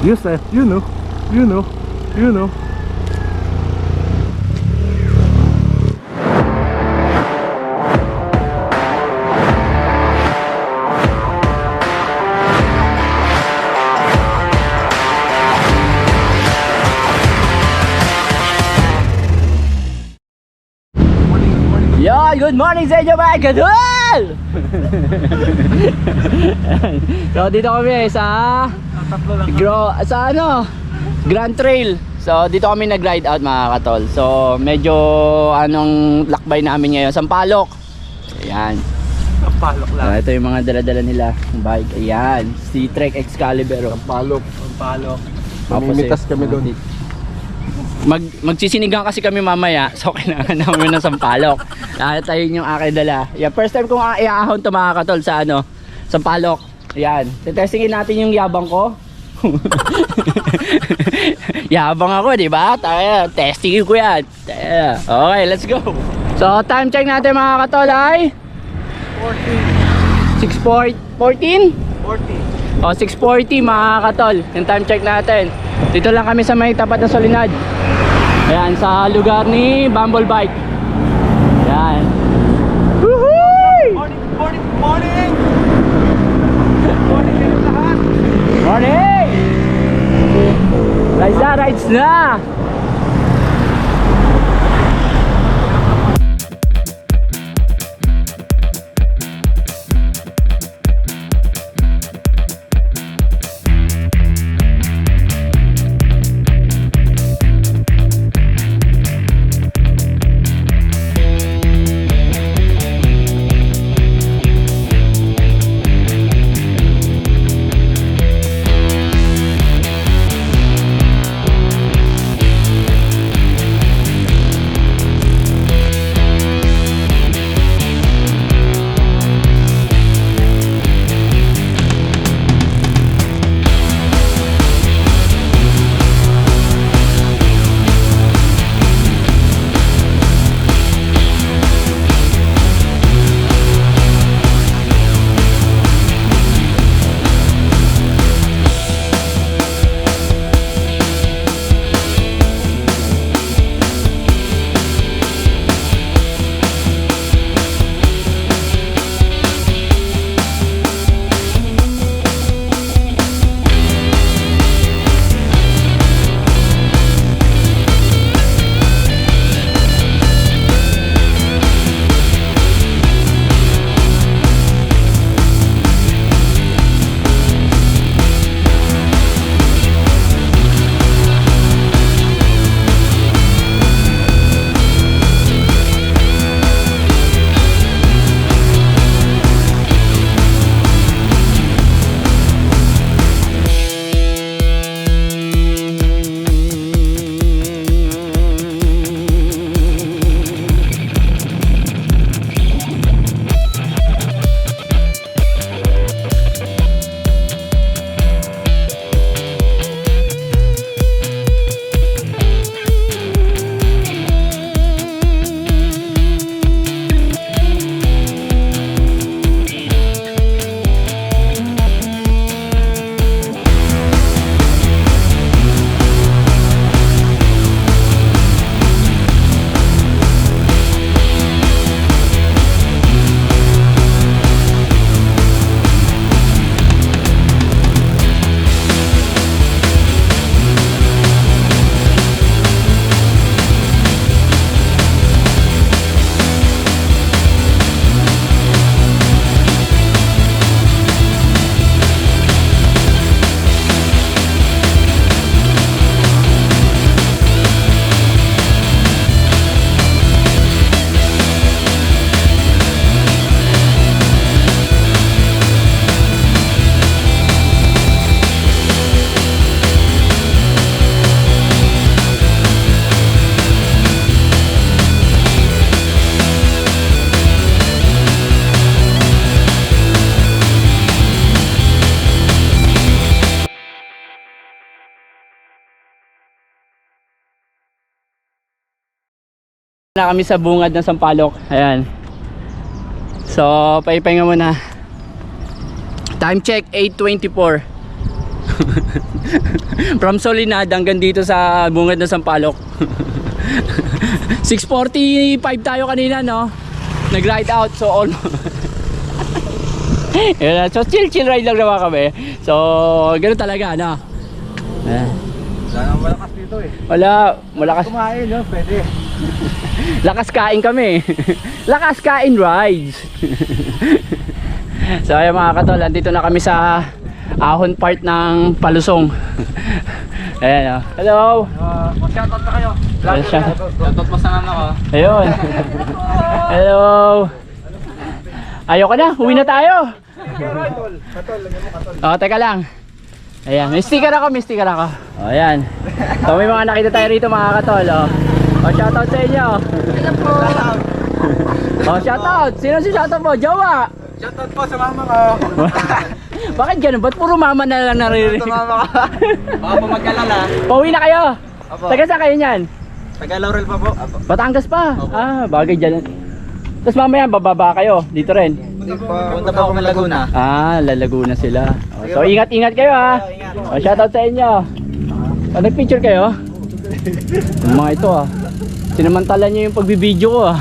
You say, you know, you know, you know. Yo, good morning sa inyo mga kadol! So dito kami sa Grand Trail. So dito kami nag-ride out mga katol. So medyo anong lakbay namin ngayon, Sampaloc. Ayan. Sampaloc lang. Ito yung mga dala-dala nila ng bike. Ayan, si Trek Excalibur. Sampaloc. Tapos Mamimitas kami doon. Magsisinigang kasi kami mamaya. So kailangan namin ng Sampaloc. Tayo yung aking dala. Yeah, first time kong iaahon to mga katol sa Sampaloc. Ayan, testingin natin yung yabang ko. Yabang ako, di ba? Tayo, testingin ko yan. Okay, let's go. So time check natin mga katol ay 6:14. 40. O 6:40 mga katol. Yung time check natin. Dito lang kami sa may tapat na Solinad. Ayan, sa lugar ni Bumble Bike. Ayan. Woohoo! Morning! Morning kayo lahat! Morning! Rides na! Na kami sa bungad ng Sampaloc. Ayan. So, paipahinga muna. Time check 8:24. From Solinad hanggang dito sa bungad ng Sampaloc. 6:45 tayo kanina, no? Nag-ride out, so almost. So chill ride lang naman kami. So ganoon talaga, no? Sana malakas dito eh. Malakas. Kumain, no? Pwede. Lakas kain kami. Lakas kain rides. So ayun mga katol, andito na kami sa ahon part ng Palusong. Ayan, oh. Hello. Mag-shoutout na kayo. Shoutout mo sa mama ko. Ayun. Hello. Ayoko na, uwi na tayo. Katol, lagyan mo katol. Oh, teka lang. Ayan, may sticker ako. Oh, ayan. So may mga nakita tayo rito mga katol, oh. Oh, shoutout sa inyo. Hello po. Oh, shoutout. Sino si shoutout mo? Jowa. Shoutout po sa mama ko. Bakit ganun? Ba't puro mama na lang naririnig? Sa mama ko. Baka po mag-alala. Pauwi na kayo. Apo. Taga saan kayo niyan? Taga-Laurel pa po. Apo. Batangas pa. Opo. Ah, bagay dyan. Tapos mamaya bababa kayo. Dito rin. Punta pa ako ng Laguna. Ah, lalaguna sila. Oh, so ingat-ingat kayo ha. Oh, shoutout sa inyo. Oh, nag-picture kayo? Yung mga ito ah. Sinamantala nyo yung pagbibideo ko ah.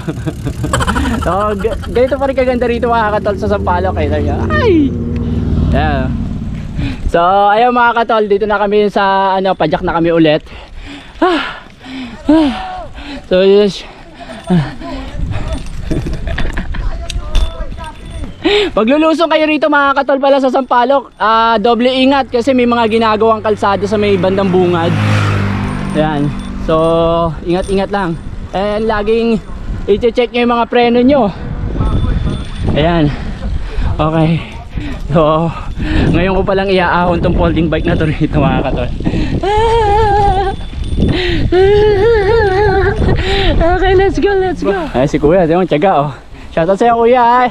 So, ganito pa rin kaganda rito mga katol sa Sampaloc. Ay! Yeah. So, ayun mga katol, dito na kami sa pajak na kami ulit. So, yes. Paglulusong kayo rito mga katol pala sa Sampaloc, doble ingat kasi may mga ginagawang kalsada sa may bandang bungad. Ayan. So, ingat-ingat lang. And laging i-check nyo yung mga preno nyo. Ayan. Okay. So, ngayon ko palang iaahon tong folding bike na to rito mga katol. Okay, let's go. Ay, si kuya, yung tiyaga oh. Shoutout sa'yo kuya.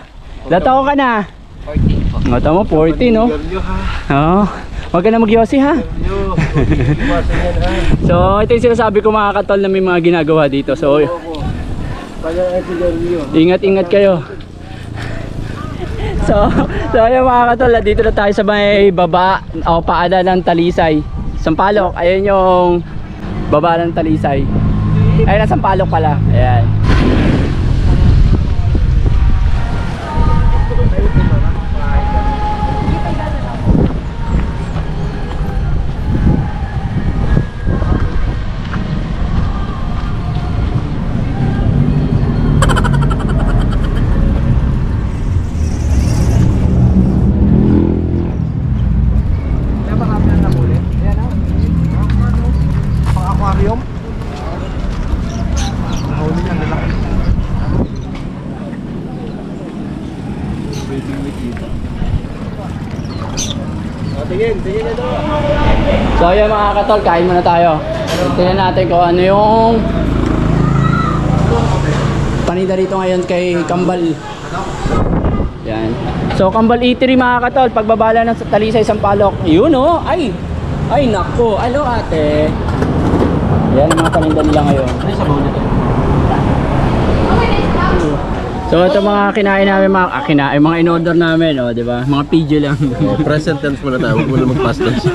Ilan taon ka na? 14 po. Nga tama, 40 no? Oo. Huwag ka na mag-yosi ha. So ito yung sinasabi ko mga katol na may mga ginagawa dito. So ingat-ingat kayo. So ayun mga katol, dito na tayo sa may baba o paada ng Talisay, Sampaloc. Ayun yung baba ng Talisay. Ayun na Sampaloc pala. Ayan. Pang-aquarium. Nahuli niya, lalaki. Tingin na doon. So ayun mga katol, kain muna tayo. Tingnan natin kung ano yung paninda rito ngayon kay Kambal. Yan. So Kambal Eatery mga katol, pagbabala ng Talisay, Sampaloc. Yun oh, ay nako, ano ate. Yan ang mga paninda nila ngayon. Ano sa baon nito? So ito mga kinain namin, mga in-order namin, oh, di ba? Mga PG lang. Present tense muna tayo, huwag mo na mag-past tense.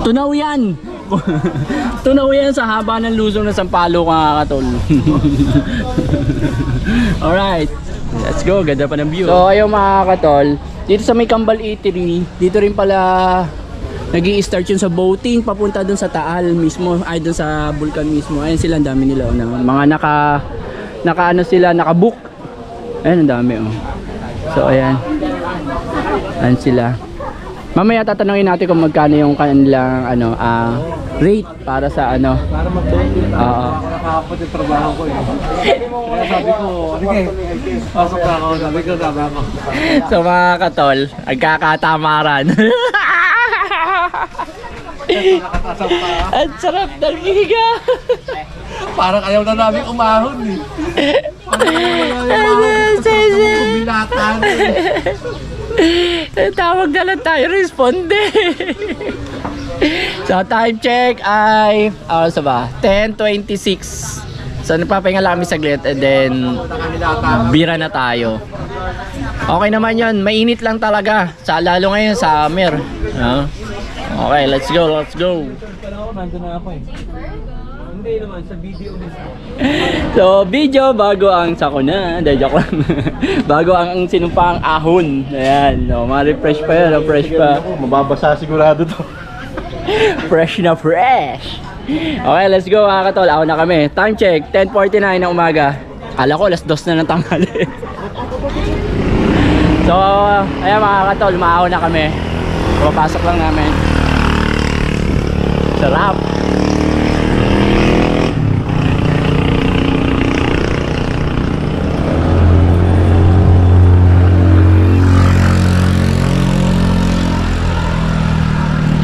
Tunaw yan! Tunaw yan sa haba ng lusong ng Sampaloc mga katol. Alright, let's go, ganda pa ng view. So ayun mga katol, dito sa may Kambal Eatery, dito rin pala nag-i-start yun sa boating papunta dun sa Taal mismo, ay dun sa Bulkan mismo. Ayun sila, ang dami nila mga naka-book. Ayun, ang dami oh. So ayan. Ayan sila. Mamaya tatanungin natin kung magkano yung kanilang rate para sa Para mag-boating. Oo. Nakakapot yung trabaho ko eh. Kaya sabi ko, sige, pasok na ako. Sabi ko, sama ko. So mga katol, agkakatamaran. Nakakasam pa. Ang sarap ng higa. Parang ayaw na namin umahon eh. Kumbinatan eh. Tawag na lang tayo, responde. So time check ay sa ba? 10:26. So nagpapahinga lang kami saglit and then bira na tayo. Okay naman 'yon, mainit lang talaga. Lalo ngayon summer, no? Okay, let's go, let's go. Nandun na ako eh. Hindi naman, sa video mismo. So, video bago ang sakuna. Hindi, joke lang. Bago ang sinumpang ahon. Ayan, no, ma-refresh pa yan, fresh pa. Mababasa sigurado to. Fresh na fresh. Okay, let's go mga katol. Ako na kami. Time check, 10:49 ng umaga. Kala ko, alas 2 na ng tanghali. So, ayan mga katol, maahon na kami. Papasok lang namin. Sarap.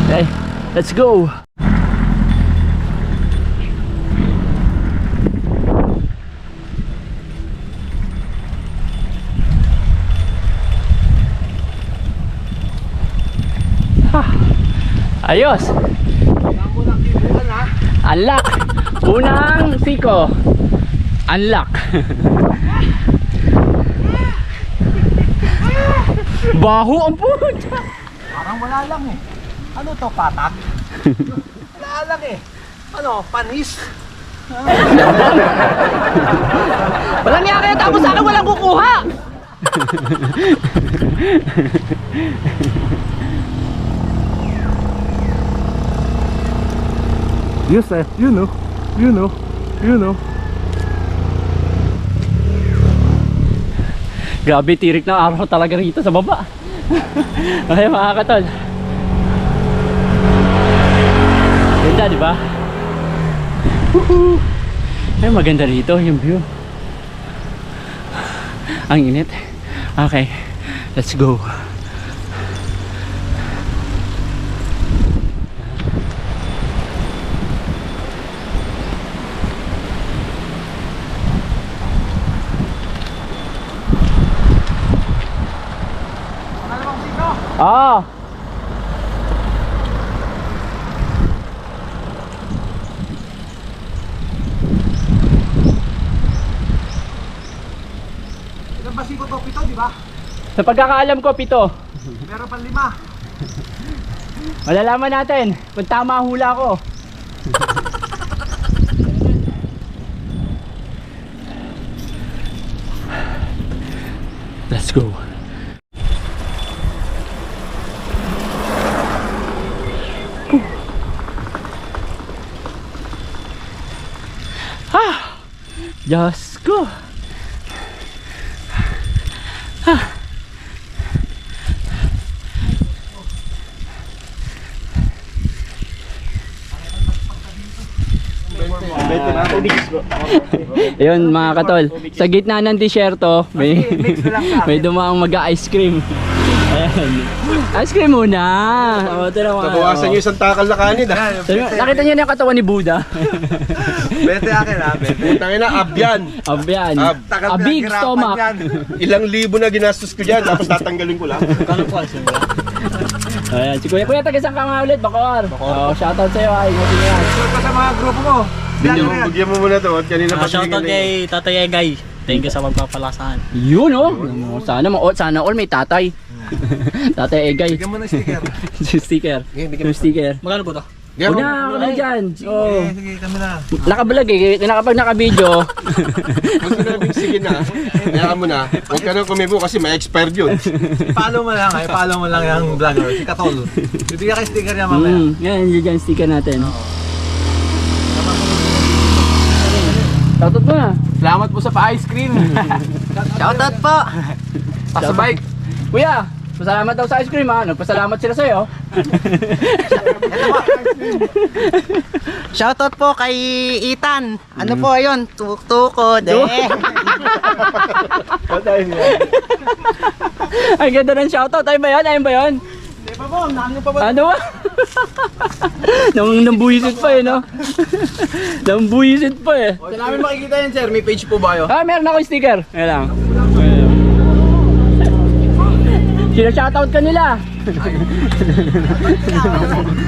Okay, let's go. Ayos. Unlock. Unang siko. Unlock. Baho ang puta. Parang wala lang eh. Ano to, patak? Wala lang eh. Ano, panis? Walang niya kayo tapos sa akin walang kukuha. Yes, you know. Grabe, tirik na araw talaga rito sa baba. Ay mga katol. Ganda, di ba? Ay, maganda rito yung view. Ang init. Okay, let's go. Ah. Ilan ba siko to? 7, di ba? Sa pagkakaalam ko, 7. Meron pang 5. Malalaman natin kung tama hula ko. Let's go. Diyos ko. Ayun mga katol, sa gitna ng disyerto may dumaang mag-ice cream. Ayan. Ice cream muna. O, ito naman. Nabawasan yung isang takal na kanin ah. Nakita niyo na yung katawan ni Buddha. Bete akin ha, bete. Putang ina, ab yan. Abyan. Ab. A big stomach. Ilang libo na ginastos ko dyan, tapos tatanggalin ko lang. Ayan, si Kuya. Kuya, taga-isang ka nga ulit, Bakor. Oh, shoutout sa'yo, ay. Ingat niyo yan. Ito pa sa mga grupo mo. Bigyan mo muna to, at kanina pa Shoutout kay Tatay Egay. Thank you sa pagpapalasahan. Yun, oh. Sana all may tatay. Tatay Egay. Bigyan mo ng sticker. Sticker. Yung sticker. Magkano po to? Una kami dyan. Oh. Sige, kami na. Nakablog eh. Kapag naka-video. Huwag ko nabing sige na. Kaya mo na, huwag ka nang kumibo kasi may expired yun. I-follow mo lang, i-follow mo lang yung vlogger, si Katol. Bibigyan kayo sticker niya mamaya. Yan, dyan sticker natin. Shoutout mo na. Salamat po sa pa-ice cream. Shoutout po. Pasabay. Kuya, pasalamat daw sa ice cream ha. Nagpasalamat sila sa'yo. Shoutout po kay Ethan. Ano po ayun? Tuktukod eh. Ang ganda ng shoutout. Ayun ba yun? Ayun ba yun? Di ba po? Ano pa ba? Ano ba? Nambuyisit pa eh, no? Nambuyisit pa eh. Saan namin makikita yan, sir? May page po ba kayo? Ah, meron ako sticker. Ayan lang. Sina-shoutout ka nila.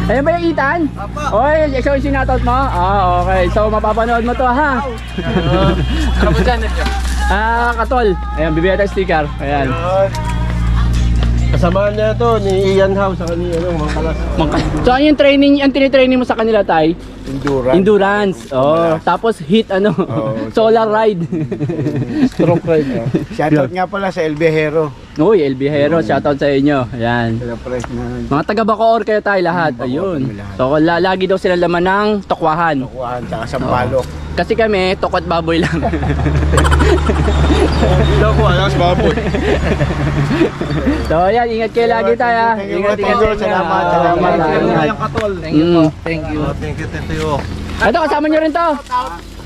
Ayun ba yung Ethan? Oy, ikaw yung sinoutout mo? Ah, okay. So, mapapanood mo to, ha? Ano po channel niyo? Ah, Katol. Ayan, bibigyan tayo sticker. Ayan. Kasamahan niya to ni Ian House sa kanila Mangkalas. So ano yung training, ang tinitraining mo sa kanila, Tay? Endurance. Endurance. Oh, tapos hit ano, solar ride. Stroke ride. Shoutout nga pala sa El Viajero. Uy, El Viajero, shoutout sa inyo. Ayan. Sila press na Mga taga Bacoor kayo tayo lahat. Ayun. So lagi daw sila laman ng tokwahan. kuhaan tsaka Sampaloc. Kasi kami, tokot baboy lang. Hindi ako alas baboy. So ayan, ingat kayo lagi tayo. ah. Thank you, Ingat, thank ingat. you. Salamat, salamat. Yung katol. Thank you po. Thank you to you. Ito, kasama nyo rin to.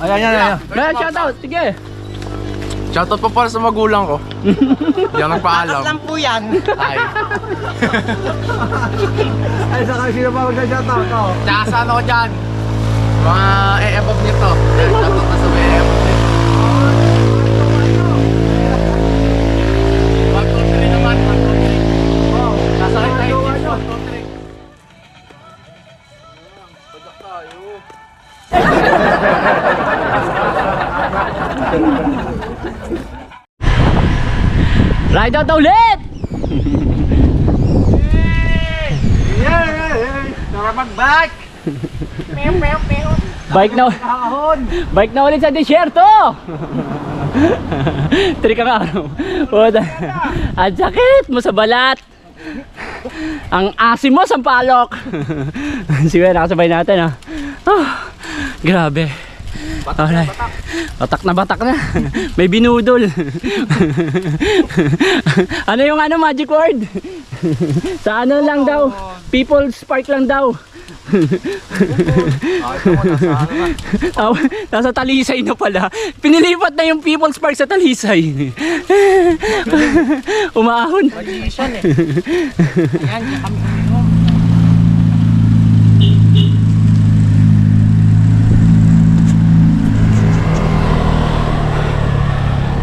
Ayan. Ayan, shoutout. Sige. Shoutout pa para sa magulang ko. Hindi ako nagpaalam. Lang po yan. Ay. Ay, saka sino pa mag-shoutout ko? Tsaka sa ano ko dyan? Mga e-above nito. Shoutout na sa mga e-above nito. Mag-country naman. Mag-country. Nasa kayo tayo. Mag-country. Pagak tayo. Ride out na ulit! Tara mag-bike! Bike na ulit sa disyerto! Trika nga araw. Ang sakit mo sa balat. Ang asim mo sa palok. Sige, nakasabay natin, ha. Grabe. Alright. Batak na. May binudol. Ano yung magic word? Sa ano lang daw? People's Park lang daw. Nasa Talisay na pala. Pinilipat na yung People's Park sa Talisay. Umaahon. Magician eh. Ayan, yan kami.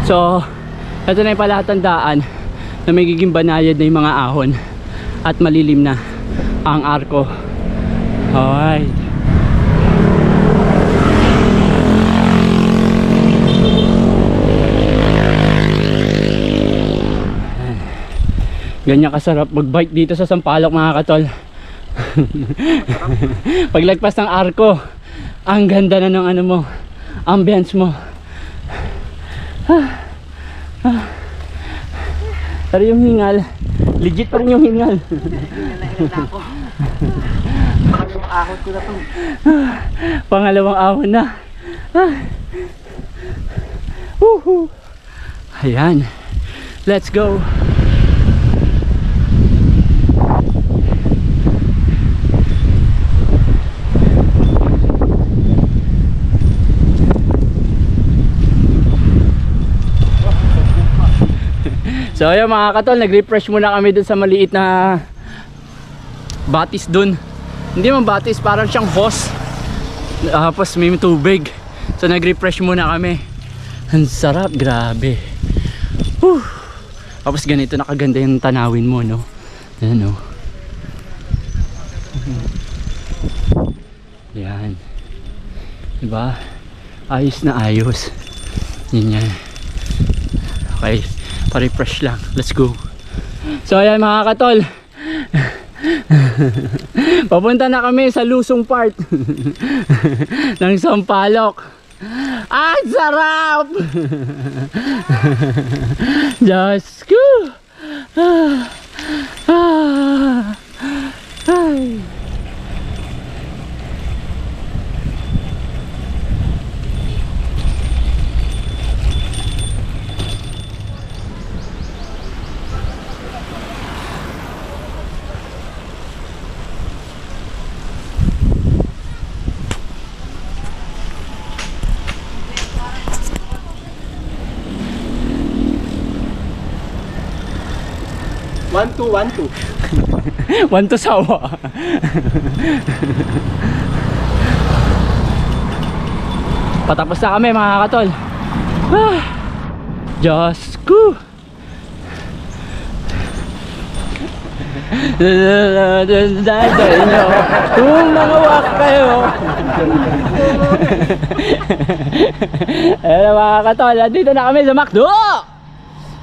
So, ito na yung palatandaan na may giging banayad na yung mga ahon at malilim na ang arko. Alright. Ganyan kasarap mag-bike dito sa Sampaloc, mga katol. Paglagpas ng arko, ang ganda na ng ano mo, ambience mo. Pero yung hingal, legit pa rin yung hingal. Pangalawang ahon ko na to. Pangalawang ahon na. Woohoo! Ayan. Let's go. So ayun mga katol, nag-refresh muna kami dun sa maliit na batis dun. Hindi man batis, parang siyang hose. Tapos may tubig. So nag-refresh muna kami. Ang sarap, grabe. Whew. Tapos ganito nakaganda yung tanawin mo, no? Ayan, no? Yan. Diba? Ayos na ayos. Yun yan. Okay. Pa-refresh lang. Let's go. So ayan mga katol. Papunta na kami sa lusong part ng Sampaloc. Ang sarap! Diyos ko! Ay. One, two. One to sawa. Patapos na kami mga katol. Diyos ko. Kung mangawak kayo. Ayan mga katol, dito na kami sa McDo.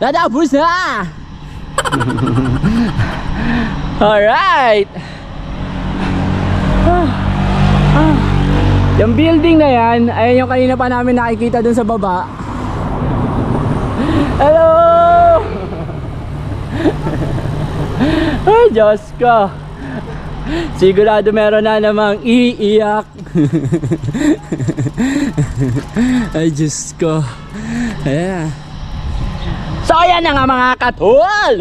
Natapos na. Alright. Yung building na yan, ayun yung kanina pa namin nakikita dun sa baba. Hello! Ay, Diyos ko. Sigurado meron na namang iiyak. Ay, Diyos ko. Ayan. So, ayan na nga mga katol.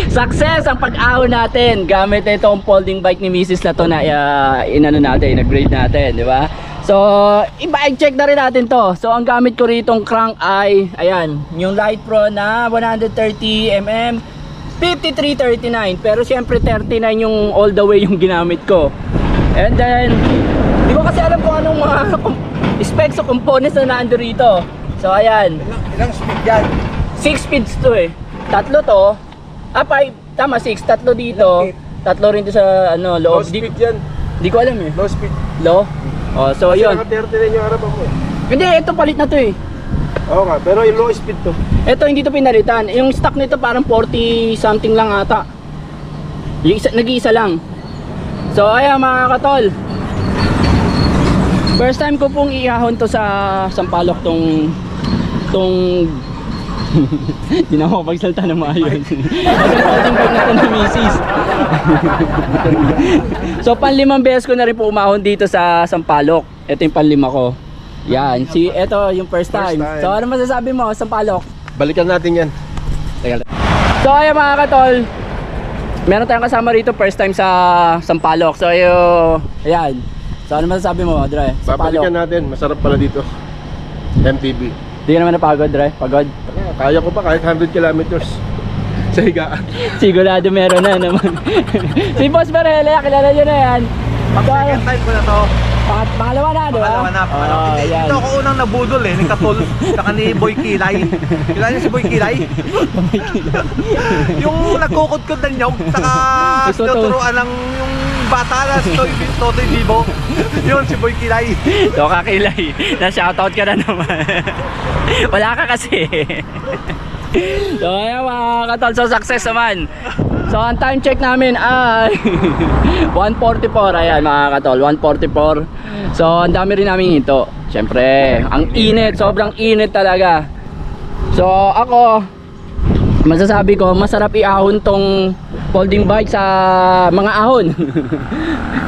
Success ang pag-ahon natin gamit itong folding bike ni Mrs. na to na inano natin, nag-grade natin, di ba? So, i-bike check na rin natin to. So, ang gamit ko ritong crank ay, ayan, yung Light Pro na 130mm 5339, pero syempre 39 yung all the way yung ginamit ko. And then, di ko kasi alam kung anong mga specs o components na nando rito. So, ayan. Ilang speed yan? 6 speeds to eh. Tatlo to. 5. Tama, 6. Tatlo dito. Tatlo rin to sa ano, Low loob. speed yan. Di ko alam eh. Low speed. Low? Oh, so Kasi yun. naka-39 yung harapan mo. Hindi, ito palit na to eh. Oo nga, pero yung low speed to. Ito hindi to pinalitan. Yung stock nito parang 40 something lang ata. Yung isa, nag-iisa lang. So ayan mga katol. First time ko pong iahon to sa Sampaloc tong hindi na ako pagsalta ng maayos. Kasi folding bike na to ni Mrs. So panlimang beses ko na rin po umahon dito sa Sampaloc. Ito yung panlima ko. Yan, ito yung first time. So ano masasabi mo, Sampaloc? Balikan natin yan. So ayan mga katol, meron tayong kasama rito first time sa Sampaloc. So ayan. So ano masasabi mo, Dre? Babalikan natin, masarap pala dito. MTB. Hindi ka naman napagod, Dre? Pagod? Kaya ko pa kahit 100 kilometers sa higaan. Sigurado meron na naman. Si Boss Barela, kilala nyo na yan. Second time ko na to. Pangalawa na, di ba? Pangalawa na. Oh, Hindi, yan. dito ako unang nabudol ni Katol. Saka ni Boy Kilay. Kilala niyo si Boy Kilay? Yung nagkukudkod ng nyog. Saka tinuturuan ng yung bata na si Totoy Bibo. Yun, si Boy Kilay. So kakilay, na-shoutout ka na naman. Wala ka kasi. So ayan mga katol, so success naman. So ang time check namin ay 1:44. Ayan mga katol, 1:44. So ang dami rin namin ito. Siyempre, ang init, sobrang init talaga. So ako, masasabi ko, masarap iahon tong folding bike sa mga ahon.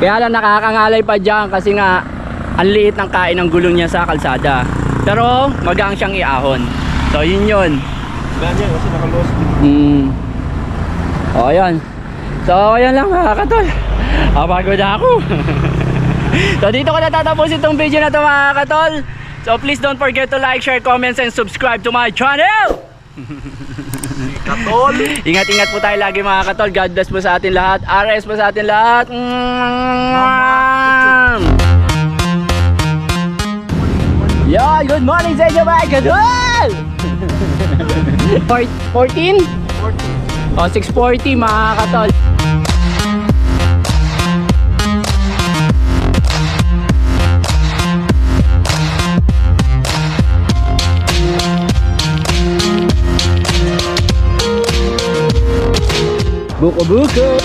Kaya lang nakakangalay pa dyan kasi nga ang liit ng kain ng gulong niya sa kalsada. Pero magang siyang iahon. So yun yun. Ganyan kasi naka-low speed. O ayan. So ayan lang mga katol. Pagod ako. So dito ko natatapos itong video na to mga katol. So please don't forget to like, share, comments, and subscribe to my channel. Katol. Ingat-ingat po tayo lagi mga katol. God bless po sa atin lahat. RS po sa atin lahat. Yo, good morning sa inyo mga katol. 14? 14. O, 6:40 mga katol. Buko-buko.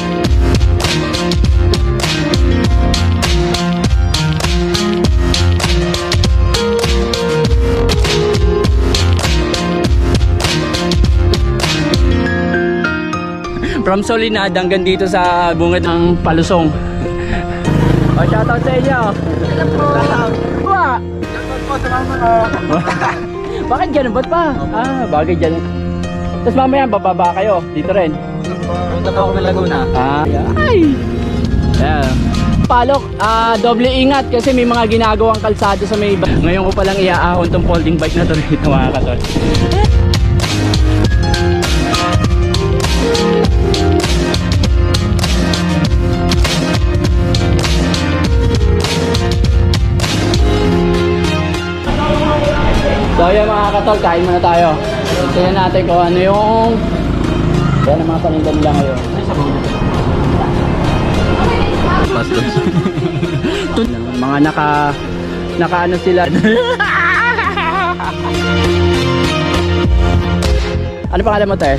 From Solinad hanggang dito sa bungad ng Palusong. O, shoutout sa inyo. Ba? Bakit ganun? Ba't pa? Bakit ganun? Tapos mamaya bababa kayo. Dito rin. Punta pa ako ng Laguna. Ay! Yeah. Palok, doble ingat kasi may mga ginagawang kalsada sa may iba. Ngayon ko palang iaahon tong folding bike na to dito mga katol. So yan mga katol, kain muna tayo. Tingnan natin kung ano yung yan ang mga paninda nila ngayon. Mga naka ano sila. Ano pangalan mo, te?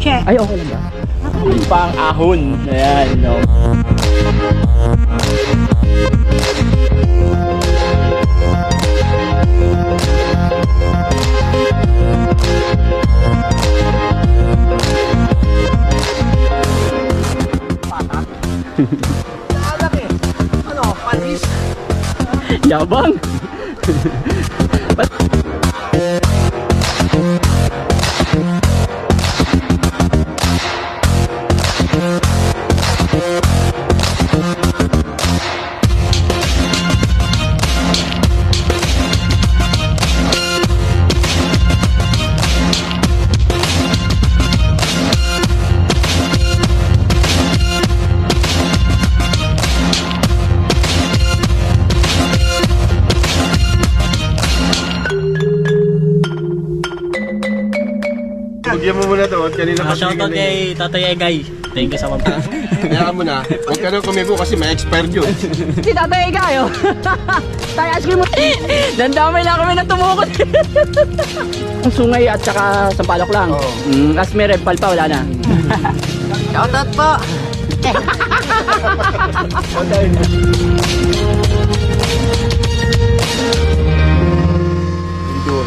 Che. Ay, okay lang ba? Yun pa ang ahon. Ayan, no. Ano, panis? Yabang. Bigyan mo muna to, kanina pa Shoutout kay Tatay Egay. Thank you sa mga. Hayaan mo na, huwag ka nang kumibo kasi may expired yun. Si Tatay Gayo. Tayo ice cream mo. Dandamay lang kami na tumukot. Ang sungay at saka sampalok lang. Tapos may red pal pa, wala na. Shoutout po.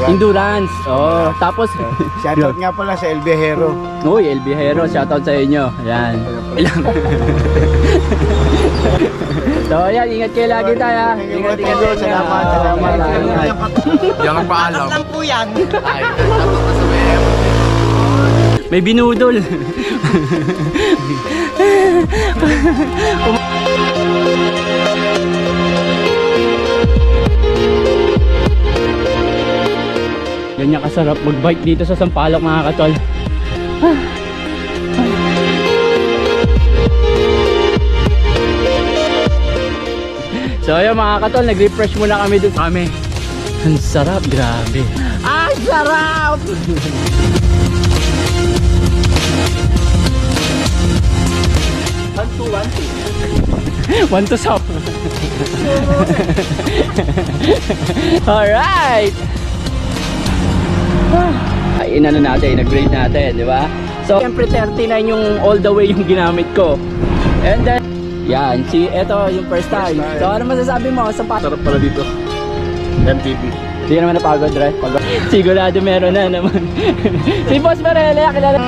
Endurance. Oh, tapos Shoutout nga pala sa El Viajero. uy, El Viajero, shoutout sa inyo. Ayan. Ilang. So, ayan, ingat kayo lagi tayo. Ha? Ingat, ingat. Salamat, salamat. Hindi ako nagpaalam. Lang po yan. Ay, shoutout na sa BM. May binudol. Ganyan kasarap mag-bike dito sa Sampaloc, mga katol. So ayun mga katol, nag-refresh muna kami dun kami. Ang sarap, grabe. Ang sarap! One to stop. Alright! Ay, inano natin, nag-grade natin, di ba? So, siyempre 39 yung all the way yung ginamit ko. And then, yan, eto yung first time. So, ano masasabi mo sa Sarap pala dito. MTV. Hindi ka naman napagod, right? Pagod. Sigurado meron na naman. Si Boss Marela, kilala.